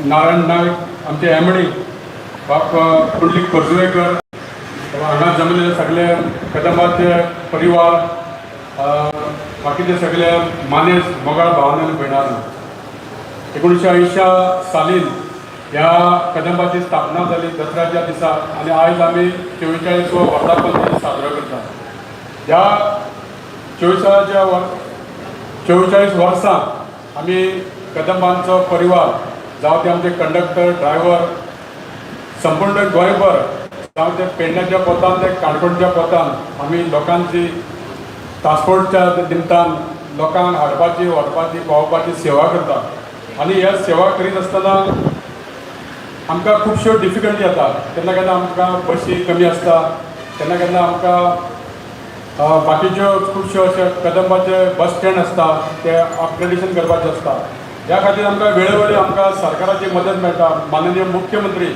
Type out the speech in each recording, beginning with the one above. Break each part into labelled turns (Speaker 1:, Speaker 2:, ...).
Speaker 1: नारायण नायक आमचे एमडी बाप पुंडलीक पर्जुवेकर हांगा जमलेले सगळे कदंबाचे परिवार बाकीचे सगळे मानेस मोगाळ भावांनी भयणार 1980 सालीन ह्या कदंबाची स्थापना जाली दसऱ्याच्या दिसा आणि आयज आमी 44वो वर्धापन दिन साजरो करता. ह्या 44 वर्सां आमी कदंबांचो परिवार जावं ते आमचे कंडक्टर ड्रायव्हर संपूर्ण गोंयभर जावं ते पेडण्याच्या पोतान ते काणकोणच्या पोतान आमी लोकांची ट्रान्सपोर्टच्या निमतान लोकांक हाडपाची व्हरपाची पावोवपाची सेवा करता. आनी ह्या सेवा करीत आसतना आमकां खुबश्यो डिफिकल्टी येता. केन्ना केन्ना आमकां बसी कमी आसता, केन्ना केन्ना आमकां बाकीच्यो खुबश्यो अशे कदंबाचे बस स्टँड आसता ते अपग्रेडेशन करपाचें आसता. ह्या खातीर आमकां वेळोवेळी आमकां सरकाराची मदत मेळटा. माननीय मुख्यमंत्री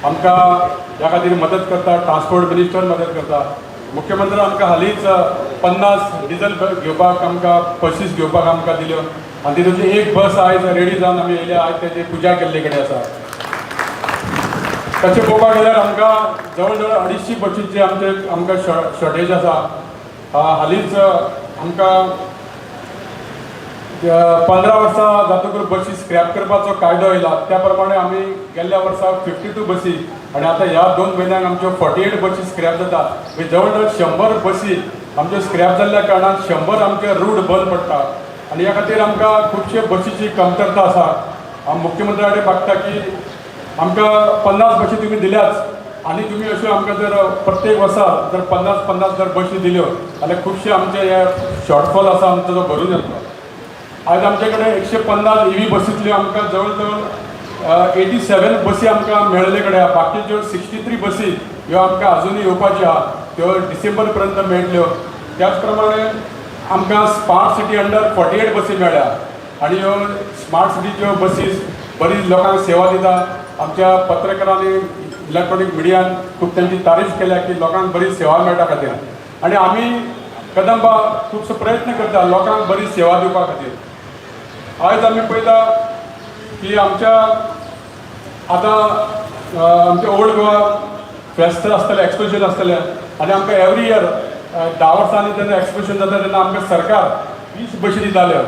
Speaker 1: आमकां ह्या खातीर मदत करता, ट्रान्सपोर्ट मिनिस्टर मदत करता. मुख्यमंत्री आमकां हालींच 50 डिझल घेवपाक आमकां बसीस घेवपाक आमकां दिल्यो आनी तितूंतली एक बस आयज रेडी जावन आमी येयल्या. आयज तेजी पुजा केल्ले कडेन आसा. तशें पळोवपाक गेल्यार आमकां जवळ जवळ 250 बसींची आमकां शॉर्टेज आसा. हालींच आमकां 15 वर्सां जातकूर बसी स्क्रॅप करपाचो कायदो येयला. त्या प्रमाणे आमी गेल्ल्या वर्सा 52 बसी आनी आतां ह्या 2 म्हयन्यांक आमच्यो 48 बसी स्क्रॅप जाता. म्हणजे जवळ जवळ 100 बसी आमच्यो स्क्रॅप जाल्ल्या कारणान 100 आमचे रूट बंद पडटा. आनी ह्या खातीर आमकां खुबशे बसीची कमतरता आसा. हांव मुख्यमंत्र्या कडेन मागता की आमकां 50 बसी तुमी दिल्याच आनी तुमी अश्यो आमकां जर प्रत्येक वर्सा जर 50 जर बसी दिल्यो जाल्यार खुबशे आमचे हे शॉर्टफॉल आसा आमचो तो भरून येतलो. आयज आमचे कडेन 150 EV बसींतल्यो आमकां जवळ जवळ 87 बसी आमकां मेळिल्ले कडेन आहा. बाकीच्यो 63 बसी ह्यो आमकां अजुनूय येवपाच्यो आहा. त्यो डिसेंबर पर्यंत मेळटल्यो. त्याच प्रमाणे आमकां स्मार्ट सिटी अंडर 48 बसी मेळ्ळ्या आनी ह्यो स्मार्ट सिटीच्यो बसीस बरी लोकांक सेवा दिता. आमच्या पत्रकारांनी इलेक्ट्रॉनिक मिडियान खूब तांची तारीफ केल्या की लोकांक बरी सेवा मेळटा खातीर. आनी आमी कदंबा खुबसो प्रयत्न करता लोकांक बरी सेवा दिवपा खातीर. आयज आमी पळयता की आमच्या आतां आमचे ओल्ड गोवा फेस्त आसतलें, एक्सपोजिशन आसतलें आनी आमकां एवरी इयर 10 वर्सांनी जेन्ना एक्सपोजिशन जाता तेन्ना आमकां सरकार 20 बसी दिताल्यो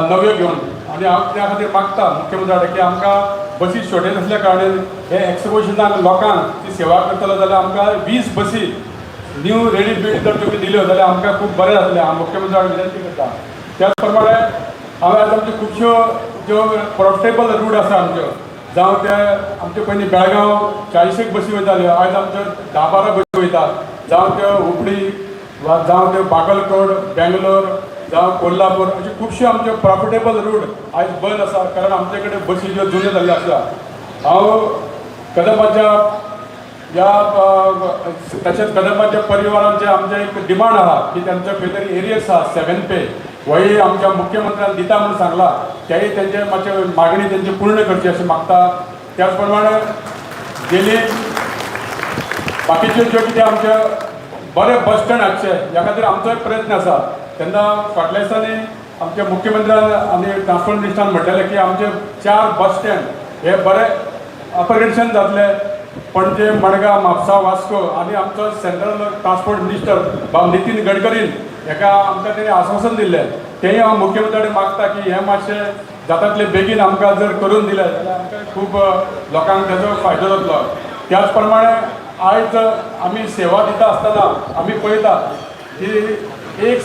Speaker 1: नव्यो घेवन. आनी हांव त्या खातीर मागता मुख्यमंत्र्या कडेन की आमकां बसी शॉर्टेज आसल्या कारणान हे एक्सपोजिशनाक लोकांक ती सेवा करतलो जाल्यार आमकां 20 बसी न्यू रेडी बिल्ड जर तुमी दिल्यो जाल्यार आमकां खूब बरें जातलें. हांव मुख्यमंत्र्या कडेन विनंती करता. त्याच प्रमाणे हांवें आतां आमच्यो खुबश्यो ज्यो प्रोफिटेबल रूट आसा आमच्यो जावं ते आमचे पयलीं बेळगांव 40 बसी वयताल्यो आयज आमच्यो 10-12 बसी वयता. जावं त्यो हुबळी वा जावं त्यो बागलकोट बेंगलोर जावं कोल्हापूर अश्यो खुबश्यो आमच्यो प्रॉफिटेबल रूट आयज बंद आसा कारण आमचे कडेन बसी ज्यो जुन्यो जाल्ल्यो आसा. हांव कदंबाच्या ह्या तशेंच कदंबाच्या परिवारांचे आमचे एक डिमांड आहा की तांचे खंय तरी एरियस आहा 7 पे होय आमच्या मुख्यमंत्र्यान दिता म्हणून सांगला. तेय तेंचे मातशे मागणी तेंची पूर्ण करची अशें मागता. त्याच प्रमाणे गेली बाकीच्यो ज्यो कितें आमचे बरे बस स्टँड हाडचे ह्या खातीर आमचो एक प्रयत्न आसा. तेन्ना फाटल्या दिसांनी आमच्या मुख्यमंत्र्यान आनी ट्रान्सपोर्ट मिनिस्टरान म्हटलेलें की आमचे 4 बस स्टँड हे बरे अपग्रेडेशन जातले. पणजे मडगांव म्हापसा वास्को आनी आमचो सेंट्रल ट्रान्सपोर्ट मिनिस्टर भाव नितीन गडकरीन हेका आमकां तेणी आश्वासन दिल्लें. तेंय हांव मुख्यमंत्र्या कडेन मागता की हें मातशें जाता तितले बेगीन आमकां जर करून दिलें जाल्यार आमकां खूब लोकांक तेजो फायदो जातलो. त्याच प्रमाणे आयज आमी सेवा दिता आसतना आमी पळयता की एक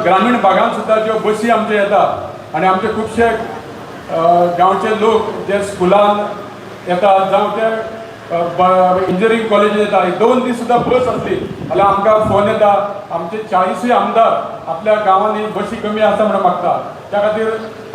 Speaker 1: ग्रामीण भागांत सुद्दां ज्यो बसी आमच्यो येता आनी आमचे खुबशे गांवचे लोक जे स्कुलान येता जावं ते इंजिनियरींग कॉलेजीन येता 2 दीस सुद्दां बस आसली जाल्यार आमकां फोन येता आमचे 40 आमदार आपल्या गांवांनी बसी कमी आसा म्हणून मागता. त्या खातीर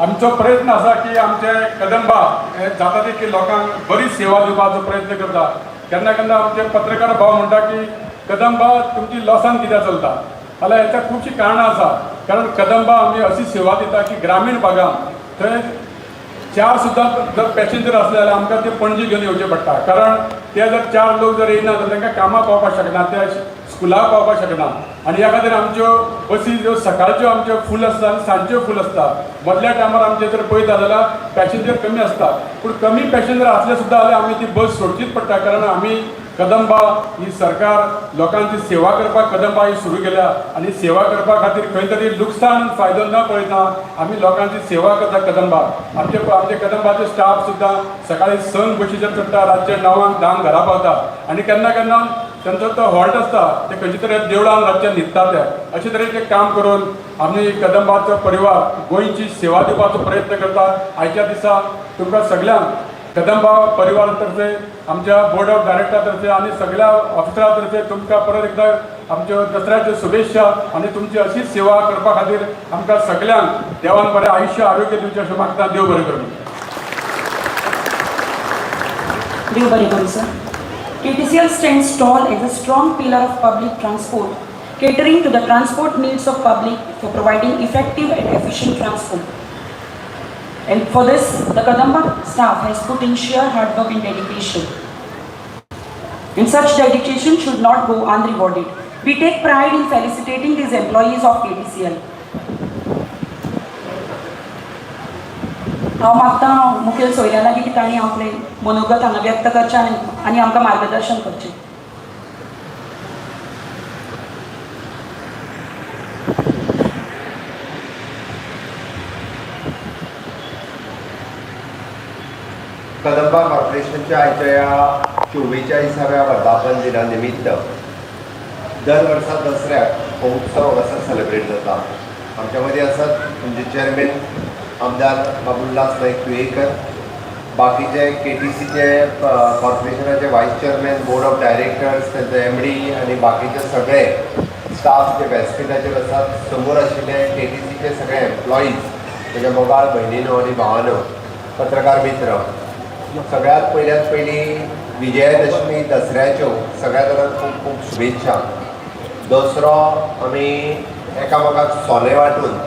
Speaker 1: आमचो प्रयत्न आसा की आमचे कदंबा हे जाता तितली लोकांक बरी सेवा दिवपाचो प्रयत्न करता. केन्ना केन्ना आमचे पत्रकार भाव म्हणटा की कदंबा तुमची लॉसान कित्याक चलता जाल्यार हेच्या खुबशीं कारणां आसा. कारण कदंबा आमी अशी सेवा दिता की ग्रामीण भागांत थंय 4 सुद्दां जर पॅसेंजर आसले जाल्यार आमकां ते पणजे घेवन येवचें पडटा. कारण ते जर 4 लोक जर येयना जाल्यार तांकां कामाक पावपाक शकना, ते स्कुलाक पावपाक शकना. आणि ह्या खातीर आमच्यो बसी ज्यो सकाळच्यो आमच्यो फूल आसता आनी सांजच्यो फूल आसता. मदल्या टायमार आमचे जर पळयता जाल्यार पॅसेंजर कमी आसता, पूण कमी पॅसेंजर आसले सुद्दां जाल्यार आमी ती बस सोडचीच पडटा, कारण आमी कदंबा ही सरकार लोकांची सेवा करपाक कदंबा ही सुरू केल्या आनी सेवा करपा खातीर खंय तरी लुकसाण फायदो न पळयता आमी लोकांची सेवा करता कदंबा. आमचे कदंबाचे स्टाफ सुद्दां सकाळी 6 बशीचेर चडटा, रातचे 9 10 घरा पावता आनी केन्ना केन्ना त्यांचा तो हॉल्ट असता ते खंयचे तरी देवळान रातचे न्हिदता ते अशे तरेचे काम करून आमी कदंबाचो परिवार गोंयची सेवा दिवपाचो प्रयत्न करता. आयच्या दिसा तुमकां सगळ्यांक कदंबा परिवार तर्फे आमच्या बोर्ड ऑफ डायरेक्टर तर्फे आणि सगळ्या ऑफिसरां तर्फे तुमकां परत एकदा आमच्यो दसऱ्याच्यो शुभेच्छा आणि तुमची अशीच सेवा करपा खातीर आमकां सगळ्यांक देवान बरें आयुष्य आरोग्य दिवचें अशें मागता. देव बरें करूं.
Speaker 2: देव बरें करूं sir. KTCL stands tall as a strong pillar of public transport, catering to the transport needs of public for providing effective and efficient transport. And for this, the Kadamba staff has put in sheer hard work and dedication. And such dedication should not go unrewarded. We take pride in felicitating these employees of KTCL. हांव मागता मुखेल सोयऱ्या लागीं की तांणी आपले मनोगत हांगा व्यक्त करचें आनी आमकां मार्गदर्शन करचें.
Speaker 3: कदंबा कॉर्पोरेशनच्या आयच्या ह्या 44व्या वर्धापन दिना निमित्त दर वर्सा दसऱ्याक हो उत्सव असो सेलिब्रेट जाता. आमच्या मदीं आसात म्हणजे चेअरमॅन आमदार बाबुल्लास नायक कुयेकर, बाकीचे KTCचे कॉर्पोरेशनाचे वायस चेअरमॅन, बोर्ड ऑफ डायरेक्टर्स, त्यांचे MD आणि बाकीचे सगळे स्टाफ जे व्यासपीठाचेर आसात, समोर आशिल्ले KTCचे सगळे एम्प्लॉईज, म्हणजे मोगाळ भयणीनो आणि भावानो, पत्रकार मित्र, सगळ्यात पयली विजयादशमी दसऱ्याच्यो सगळ्या जाणांक खूब खूब शुभेच्छा. दसरो आमी एकामेकाक सोने वाटून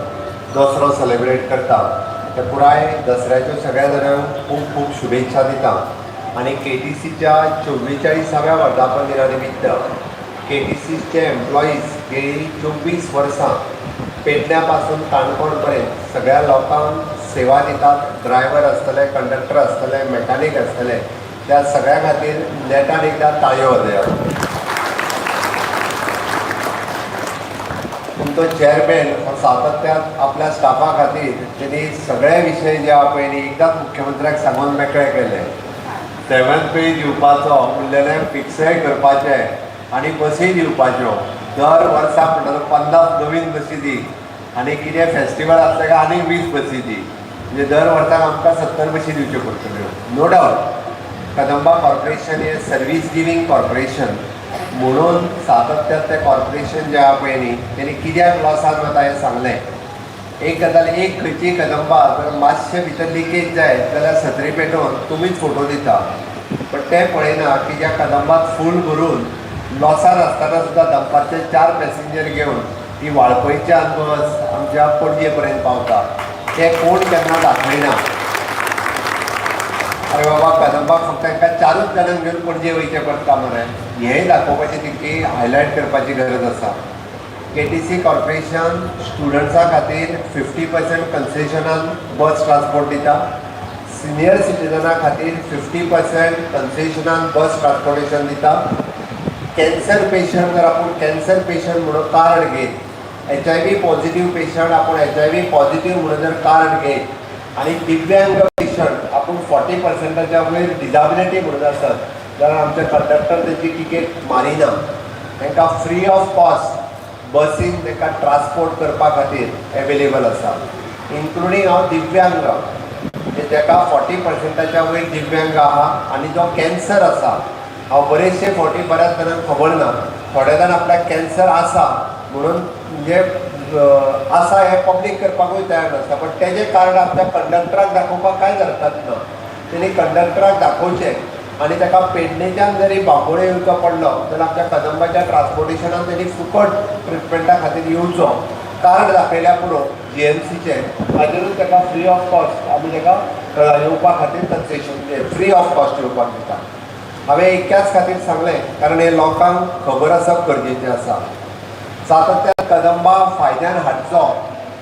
Speaker 3: दसरो सेलिब्रेट करता. ते पुराय दसऱ्याच्यो सगळ्या जाणांक खूब खूब शुभेच्छा दिता. आनी KTCच्या 44व्या वर्धापन दिना निमित्त KTCचे एम्प्लॉईज गेली 24 वर्सां पेडण्या पासून काणकोण पर्यंत सगळ्या लोकांक सेवा दितात. ड्रायव्हर आसतले, कंडक्टर आसतले, मेकॅनीक आसतले, त्या सगळ्या खातीर नेटान एकदा ताळयो वाजयात. तो चेअरमॅन सातत्यान आपल्या स्टाफा खातीर त्यांनी सगळे विशय जे आहा पळय न्ही एकदाच मुख्यमंत्र्याक सांगून मेकळे केले. 7th पे दिवपाचो, उरलेले फिक्सय करपाचे आनी बसी दिवपाच्यो. दर वर्सा म्हणटालो 50 नवीन बसी दी आनी कितें फेस्टिवल आसता काय आनी 20 बसी दी, म्हणजे दर वर्साक आमकां 70 बसी दिवच्यो पडटल्यो. नो डावट कदंबा कॉर्पोरेशन हे सर्वीस गिवींग कॉर्पोरेशन म्हणून सातत्यान तें कॉर्पोरेशन जें आहा पळय न्ही तेणी कित्याक लॉसान वता हें सांगलें. एक गजाल, एक खंयची कदंबा जर मातशें भितर लिकेज जाय जाल्यार सत्री पेटोवन तुमीच फोटो दिता, पण तें पळयना की ज्या कदंबाक फूल भरून लॉसान आसतना सुद्दां दनपारचे 4 पॅसेंजर घेवन ती वाळपयच्यान बस आमच्या पणजे पर्यंत पावता. तें कोण केन्ना दाखयना. अरे बाबा कदंबाक फक्त तांकां 4च जाणांक घेवन पणजे वयचें पडटा मरे, हेंय दाखोवपाची तितकी हायलायट करपाची गरज आसा. KTC कॉर्पोरेशन स्टुडंट्सां खातीर 50% कन्सेशनान बस ट्रान्सपोर्ट दिता. सिनियर सिटीजनां खातीर 50% कन्सेशनान बस ट्रान्सपोर्टेशन दिता. कॅन्सर पेशंट जर आपूण कॅन्सर पेशंट म्हणून कार्ड घेत, HIV पॉझिटिव्ह पेशंट आपूण HIV पॉझिटिव्ह म्हणून जर कार्ड घेत आनी दिव्यांग पेशंट आपूण 40%च्या वयर डिजाबिलिटी म्हणून आसत जाल्यार आमचे कंडक्टर तेची टिकेट मारिना. तांकां फ्री ऑफ कॉस्ट बसीन तांकां ट्रान्सपोर्ट करपा खातीर एवेलेबल आसा. इन्क्लुडींग हांव दिव्यांग, ताका 40%च्या वयर दिव्यांग आहा आनी जो कॅन्सर आसा, हांव बरेचशे फावटी बऱ्याच जाणांक खबर ना, थोडे जाण आपल्याक कॅन्सर आसा म्हणून म्हणजे आसा हें पब्लीक करपाकूय तयार नासता, पण तेजें कार्ड आपल्या कंडक्टराक दाखोवपाक कांय हरकत ना. तेणी कंडक्टराक दाखोवचें आनी ताका पेडणेच्यान जरी बांबोळे येवचो पडलो जाल्यार आमच्या कदंबाच्या ट्रान्सपोर्टेशनान तेणी फुकट ट्रिटमेंटा खातीर येवचो. कार्ड दाखयल्या पुरो GMCचें, हाजेरूच ताका फ्री ऑफ कॉस्ट आमी ताका येवपा खातीर कन्सेशन फ्री ऑफ कॉस्ट येवपाक दिता. हांवें इतक्याच खातीर सांगलें कारण हे लोकांक खबर आसप गरजेचें आसा. सातत्यान कदंबा फायद्यान हाडचो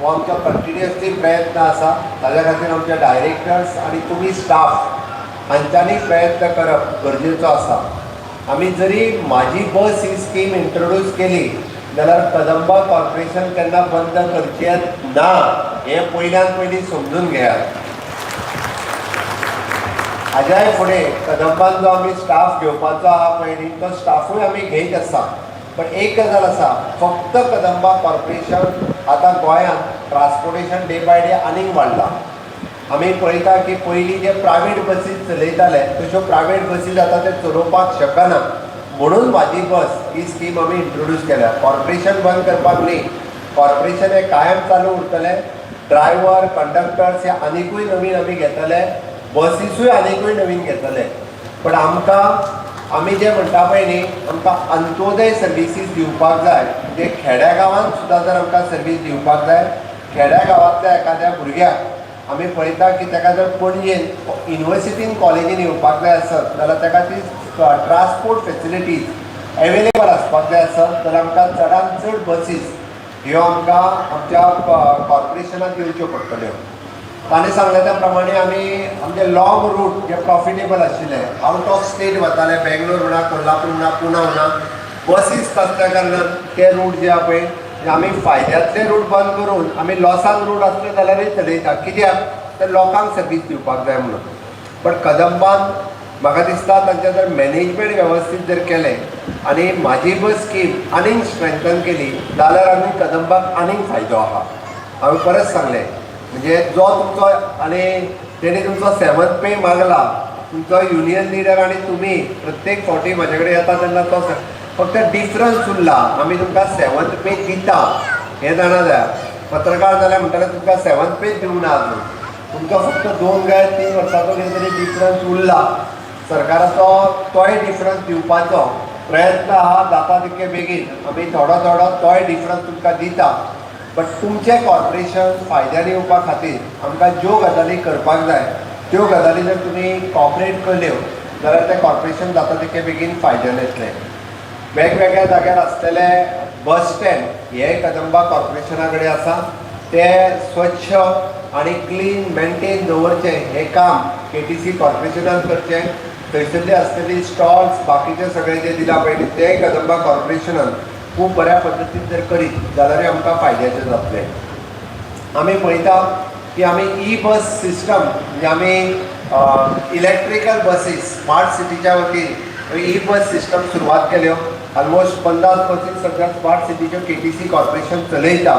Speaker 3: हो आमचो कंटिन्युअसली प्रयत्न आसा. ताज्या खातीर आमचे डायरेक्टर्स आनी तुमी स्टाफ हांच्यांनी प्रयत्न करप गरजेचो आसा. आमी जरी म्हाजी बस ही स्कीम इंट्रोड्यूस केली जाल्यार कदंबा कॉर्पोरेशन केन्ना बंद करचें ना हें पयल्यान पयलीं समजून घेयात. हाज्याय फुडें कदंबान जो आमी स्टाफ घेवपाचो आहा पळय न्ही तो स्टाफूय आमी घेयत आसा. पण एक गजाल आसा, फक्त कदंबा कॉर्पोरेशन आतां गोंयांत ट्रान्सपोर्टेशन डे बाय डे आनीक वाडला. आमी पळयता की पयलीं जे प्रायवेट बसीस चलयताले तश्यो प्रायवेट बसीस आतां ते चलोवपाक शकना. म्हणून म्हाजी बस ही स्कीम आमी इंट्रोड्यूस केल्या. कॉर्पोरेशन बंद करपाक न्ही, कॉर्पोरेशन हे कायम चालू उरतले. ड्रायव्हर कंडक्टर्स हे आनीकूय नवीन आमी घेतले, बसीसूय आनीकूय नवीन घेतले. पण आमी जे म्हणटा पळय न्ही आमकां अंत्योदय सर्विसीस दिवपाक जाय. म्हणजे खेड्या गांवांत सुद्दां जर आमकां सर्वीस दिवपाक जाय, खेड्या गांवांतल्या एखाद्या भुरग्याक आमी पळयता की ताका जर पणजेन युनिवर्सिटीन कॉलेजीन येवपाक जाय आसत जाल्यार ताका ती ट्रान्सपोर्ट फेसिलिटीज एवेलेबल आसपाक जाय आसत जाल्यार आमकां चडांत चड बसीस ह्यो आमकां आमच्या कॉर्पोरेशनाक दिवच्यो पडटल्यो. ताणें सांगले त्या प्रमाणे आमी आमचे लॉंग रूट जे प्रॉफिटेबल आशिल्ले आवट ऑफ स्टेट वताले, बेंगलोर म्हणा, कोल्हापूर म्हणा, पुना म्हणा, बसीस नासल्या कारणान ते रूट जे आहा पळय आमी फायद्यातले रूट बंद करून आमी लॉसान रूट आसले जाल्यारूय चलयता. कित्याक तर लोकांक सर्वीस दिवपाक जाय म्हणून. पण कदंबान म्हाका दिसता तांचें जर मॅनेजमेंट वेवस्थीत जर केलें आनी म्हाजी बस स्कीम आनीक स्ट्रेंथन केली जाल्यार आमी कदंबाक आनीक फायदो आहा. हांवें परत सांगलें म्हणजे जो तुमचो आनी तेणी तुमचो 7th पे मागला, तुमचो युनियन लिडर आनी तुमी प्रत्येक फावटी म्हाजे कडेन येता तेन्ना तो फक्त डिफरन्स उरला. आमी तुमकां 7th पे दिता हें जाणा जाय. पत्रकार जाल्यार म्हणटाले तुमकां 7th पे दिवंक ना अजून, तुमकां फक्त 2 काय 3 वर्सांचो कितें तरी डिफरन्स उरला. सरकाराचो तोय डिफरन्स दिवपाचो प्रयत्न आहा. जाता तितके बेगीन आमी थोडो थोडो तोय डिफरन्स तुमकां दिता. बट तुमचें कॉर्पोरेशन फायद्यान येवपा खातीर आमकां ज्यो गजाली करपाक जाय त्यो गजाली जर तुमी कॉपरेट केल्यो जाल्यार तें कॉर्पोरेशन जाता तितके बेगीन फायद्यान येतलें. वेगवेगळ्या जाग्यार आसलेले बस स्टँड हे कदंबा कॉर्पोरेशना कडेन आसा. ते स्वच्छ आनी क्लीन मेंटेन दवरचें हें काम KTC कॉर्पोरेशनान करचें. थंयसरली आसलेली स्टॉल्स बाकीचे सगळे जे दिला पळय ते कदंबा कॉर्पोरेशनान खूब बऱ्या पद्दतीन जर करीत जाल्यार आमकां फायद्याचें जातलें. आमी पळयता की आमी ई बस सिस्टम म्हणजे आमी इलेक्ट्रिकल बसीस स्मार्ट सिटीच्या वतीन ई बस सिस्टम सुरवात केल्यो. ऑलमोस्ट 50 बसीस सध्या स्मार्ट सिटीच्यो KTC कॉर्पोरेशन चलयता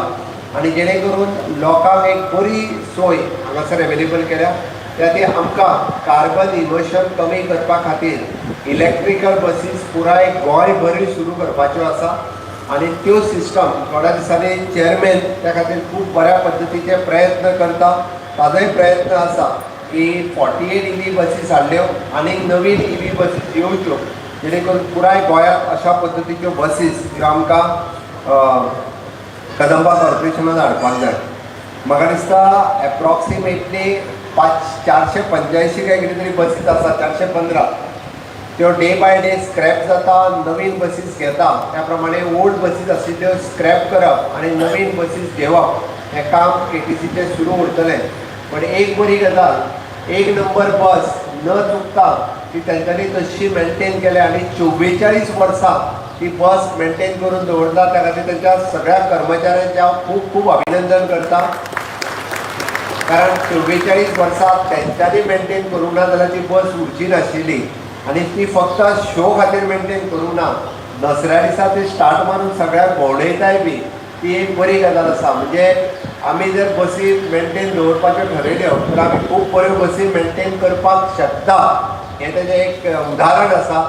Speaker 3: आनी जेणे करून लोकांक एक बरी सोय हांगासर एवेलेबल केल्या. त्या ती आमकां कार्बन इमिशन कमी करपा खातीर इलेक्ट्रिकल बसीस पुराय गोंयभर सुरू करपाच्यो आसा. आनी त्यो सिस्टम थोड्या दिसांनी चेअरमॅन त्या खातीर खूब बऱ्या पद्दतीचे प्रयत्न करता. ताजोय प्रयत्न आसा की 48 EV बसीस हाडल्यो आनीक नवीन EV बसीस येवच्यो जेणे करून पुराय गोंयांत अशा पद्दतीच्यो बसीस ह्यो आमकां कदंबा कॉर्पोरेशनान हाडपाक जाय. म्हाका दिसता एप्रॉक्सिमेटली 485 काय कितें तरी बसीस आसा, 415 त्यो डे बाय डे स्क्रॅप जाता, नवीन बसीस घेता. त्या प्रमाणे ओल्ड बसीस आशिल्ल्यो स्क्रॅप करप आनी नवीन बसीस घेवप हें काम KTCचें सुरू उरतलें. पण एक बरी गजाल, 1 नंबर बस न चुकता ती तेंच्यांनी तशी मेंटेन केल्या आनी 44 वर्सां ती बस मेंटेन करून दवरता. त्या खातीर तेंच्या सगळ्या कर्मचाऱ्यांचें हांव खूब खूब अभिनंदन करता. कारण 44 वर्सां तेंच्यांनी मेंटेन करूंक ना जाल्यार ती बस उरची नाशिल्ली. आनी ती फक्त शो खातीर मेंटेन करूंक ना, दसऱ्या दिसा ती स्टार्ट मारून सगळ्याक भोंवडयताय बी. ती एक बरी गजाल आसा. म्हणजे आमी जर बसी मेंटेन दवरपाच्यो ठरयल्यो तर आमी खूब बऱ्यो बसी मेंटेन करपाक शकता. हें तेजें एक उदाहरण आसा.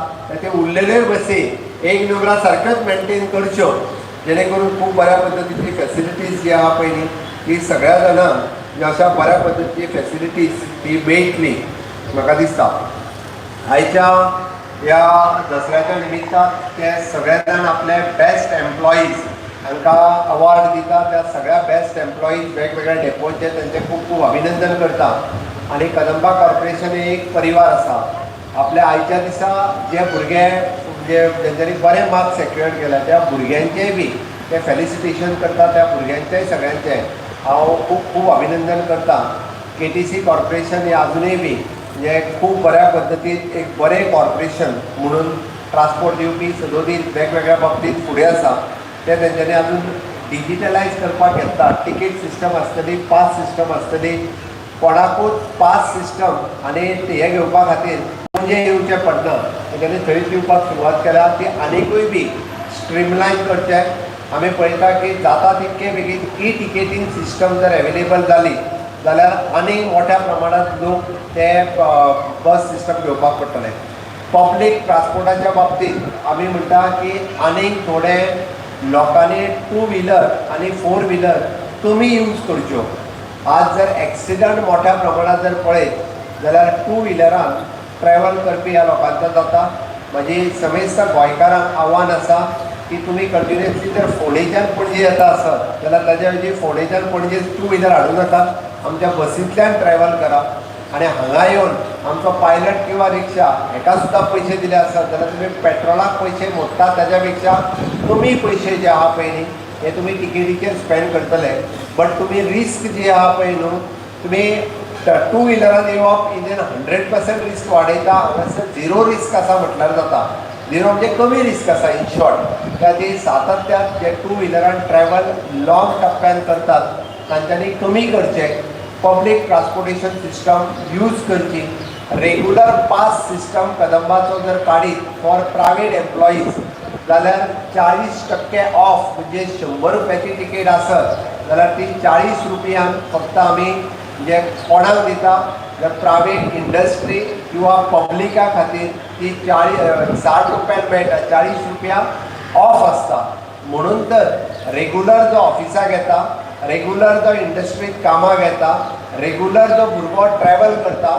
Speaker 3: ते उरलेल्यो बसी 1 नंबरा सारक्योच मेंटेन करच्यो जेणे करून खूब बऱ्या पद्दतीची फेसिलिटीज जी आहा पळय न्ही ती सगळ्या जाणांक अशा बऱ्या पद्दतीची फेसिलिटीज ती मेळटली म्हाका दिसता. आयच्या ह्या दसऱ्याच्या निमित्तान ते सगळे जाण आपले बेस्ट एम्प्लॉईज हांकां अवॉर्ड दिता. त्या सगळ्या बेस्ट एम्प्लॉईज वेगवेगळ्या डेपोचे तेंचे खूब खूब अभिनंदन करता. आनी कदंबा कॉर्पोरेशन हे एक परिवार आसा. आपल्या आयच्या दिसा जे भुरगे म्हणजे जेंच्यांनी बरे मार्क्स सेक्युअर केल्या त्या भुरग्यांचेय बी ते फेलिसिटेशन करता त्या भुरग्यांचें सगळ्यांचें हांव खूब खूब अभिनंदन करता. KTC कॉर्पोरेशन हे अजुनूय बी म्हणजे खूब बऱ्या पद्दतीन एक बरें कॉर्पोरेशन म्हणून ट्रान्सपोर्ट दिवपी सदोदीत वेगवेगळ्या बाबतींत फुडें आसा. ते तेंच्यांनी अजून डिजिटलायज करपाक येता. टिकेट सिस्टम आसतली, पास सिस्टम आसतली. कोणाकूच पास सिस्टम आनी हे घेवपा खातीर म्हणजे येवचें पडना. तेंच्यांनी थंयच दिवपाक सुरवात केल्या. ती आनिकूय बी स्ट्रीमलायन करचें. आमी पळयता की जाता तितके बेगीन ई टिकेटींग सिस्टम जर एवेलेबल जाली जाल्यार आनीक मोठ्या प्रमाणांत लोक ते बस सिस्टम घेवपाक पडटले. पब्लीक ट्रान्सपोर्टाच्या बाबतींत आमी म्हणटा की आनीक थोडे लोकांनी 2 व्हिलर आनी 4 व्हिलर तुमी यूज करच्यो. आज जर एक्सिडंट मोठ्या प्रमाणात जर पळयत जाल्यार 2 व्हिलरान ट्रॅव्हल करपी ह्या लोकांचो जाता. म्हाजी समेस्त गोंयकारांक आव्हान आसा की तुमी कंटिन्युअसली जर फोंडेच्यान पणजे येता आसत जाल्यार ताज्या ऐवजी फोंडेच्यान पणजे 2 व्हिलर हाडूं नाकात. आमच्या बसींतल्यान ट्रॅव्हल करा आनी हांगा येवन आमचो पायलट किंवा रिक्षा हेका सुद्दां पयशे दिले आसत जाल्यार तुमी पेट्रोलाक पयशे मोडटात ताज्या पेक्षा कमी पयशे जे आहा पळय न्ही हे तुमी टिकेटीचेर स्पेंड करतले. बट तुमी रिस्क जी आहा पळय न्हू तुमी 2 व्हिलरान येवप इजन 100% रिस्क वाडयता. हांगासर 0 रिस्क आसा म्हटल्यार जाता. 0 म्हणजे कमी रिस्क आसा इन शॉर्ट. खातीर सातत्यान जे 2 व्हिलरान ट्रॅव्हल लॉंग टप्प्यान करतात तांच्यांनी कमी करचें. पब्लीक ट्रान्सपोर्टेशन सिस्टम यूज करची. रेग्युलर पास सिस्टम कदंबाचो जर काडीत फॉर प्रायवेट एम्प्लॉईज जाल्यार 40% ऑफ म्हणजे 100 रुपयाची टिकेट आसत जाल्यार ती 40 रुपयान फक्त आमी म्हणजे कोणाक दिता जर प्रायवेट इंडस्ट्री किंवा पब्लिका खातीर ती 60 रुपयान मेळटा. 40 रुपया ऑफ आसता. म्हणून तर रेग्युलर जो ऑफिसाक येता, रेग्युलर जो इंडस्ट्रीत कामाक येता, रेग्युलर जो भुरगो ट्रॅव्हल करता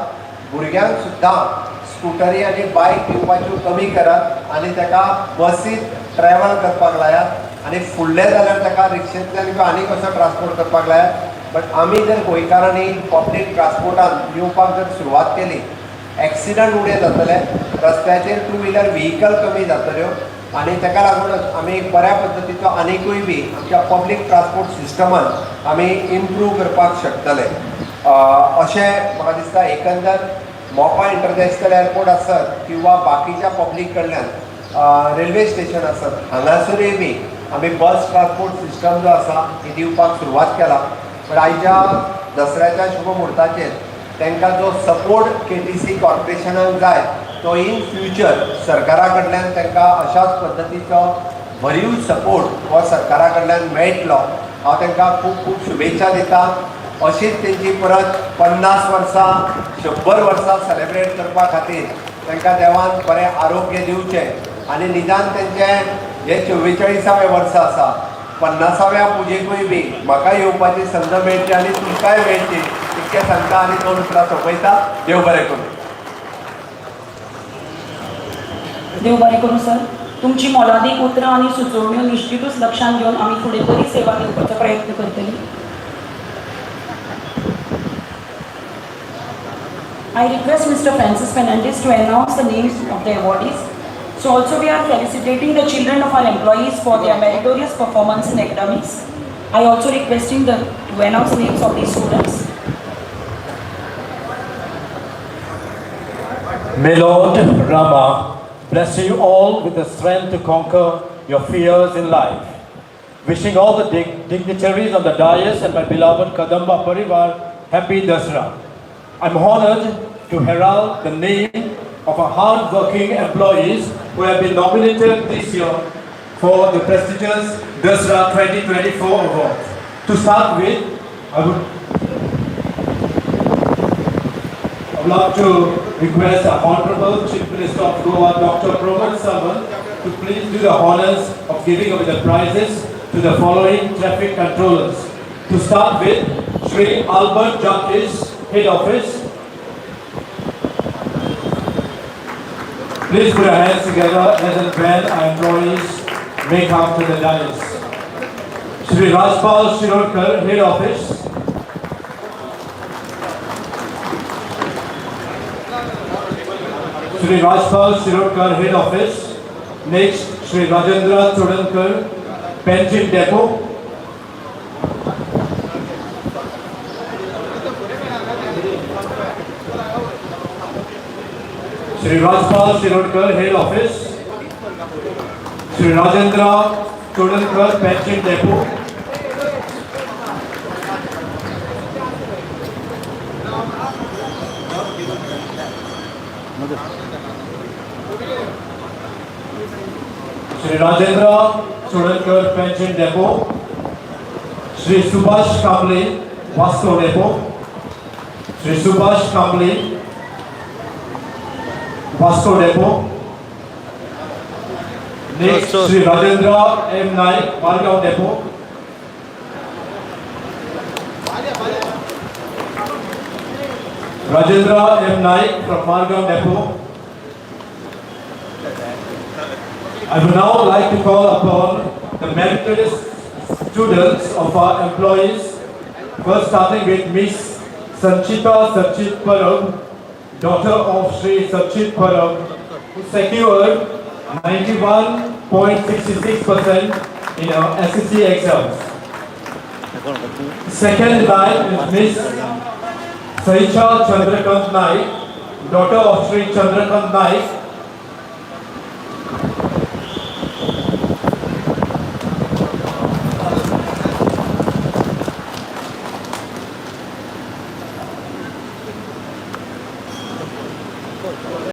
Speaker 3: भुरग्यांक सुद्दां स्कुटरी आनी बायक घेवपाच्यो कमी करात आनी ताका बसीत ट्रॅव्हल करपाक लायात आनी फुडले जाल्यार ताका रिक्षेंतल्यान किंवा आनी कसो ट्रान्सपोर्ट करपाक लायात. बट आमी जर गोंयकारांनी पब्लीक ट्रान्सपोर्टान येवपाक जर सुरवात केली एक्सिडंट उणे जातले. रस्त्याचेर 2 व्हिलर व्हेकल कमी जातल्यो आनी ताका लागूनच आमी बऱ्या पद्दतीचो आनिकूय बी आमच्या पब्लीक ट्रान्सपोर्ट सिस्टमान आमी इम्प्रूव करपाक शकतले. अशें म्हाका दिसता एकंदर मोपा इंटरनॅशनल एअरपोर्ट आसत किंवा बाकीच्या पब्लीक कडल्यान रेल्वे स्टेशन आसत हांगासरूय बी आमी बस ट्रान्सपोर्ट सिस्टम जो आसा ती दिवपाक सुरवात केला. पण आयच्या दसऱ्याच्या शुभ मुहूर्ताचेर तांकां जो सपोर्ट KTC कॉर्पोरेशनाक जाय तो इन फ्युचर सरकारा कडल्यान तांकां अशाच पद्दतीचो भरीव सपोर्ट हो सरकारा कडल्यान मेळटलो. हांव तांकां खूब खूब शुभेच्छा दिता. अशीच तेंची परत 50 वर्सां 100 वर्सां सेलेब्रेट करपा खातीर तांकां देवान बरें आरोग्य दिवचें आनी निदान तेंचें जे 44वें वर्स आसा 50व्या पुजेकूय बी म्हाका येवपाची संद मेळची आनी तुमकांय मेळची इतकें सांगता आनी 2 उतरां सोंपयता. देव बरें करूं.
Speaker 2: देव बरें करूं सर. तुमची मोलादीक उतरां आनी सुचोवण्यो निश्चितूच लक्षांत घेवन आमी फुडें बरी सेवा दिवपाचो प्रयत्न करतलीं. I request Mr. Francis Fernandez to announce the names of the awardees. So also we are felicitating the children of our employees for their meritorious performance in academics. I also requesting to announce the names of these students.
Speaker 4: May Lord Rama bless you all with the strength to conquer your fears in life. Wishing all the dignitaries on the dais and my beloved Kadamba Parivar happy Dasra. I'm honored to herald the name of our hard-working employees who have been nominated this year for the prestigious Dasra 2024 award. To start with, I would love to request our Honorable Chief Minister of Goa, Dr. Pramod Sawant, to please do the honors of giving away the prizes to the following traffic controllers. To start with, Shri Albert Jacques, Head Office. Please put your hands together as and when our employees may come to the dais. Shri Rajpal Shirokar, Head Office. Shri Rajpal Shirokar, Head Office. Next, Shri Rajendra Chodankar, Penjim Depot. Shri Rajpal Shirodkar, Head Office. Shri Rajendra Chodankar, Pension Depot. Shri Rajendra Chodankar, Pension Depot. Shri Subhash Kamble, Vasco Depot. Shri Subhash Kamble, Vasco Depot. Next, Shri Rajendra M. Naik, Margao Depot. Rajendra M. Naik from Margao Depot. I would now like to call upon the meritorious students of our employees, first starting with Miss Sanchita Sachit Parab, daughter of Sri Sachit Parab, who secured 91.66% in our SSC exams. Second line is Miss Saicha Chandrakant Naik, daughter of Sri Chandrakant Naik,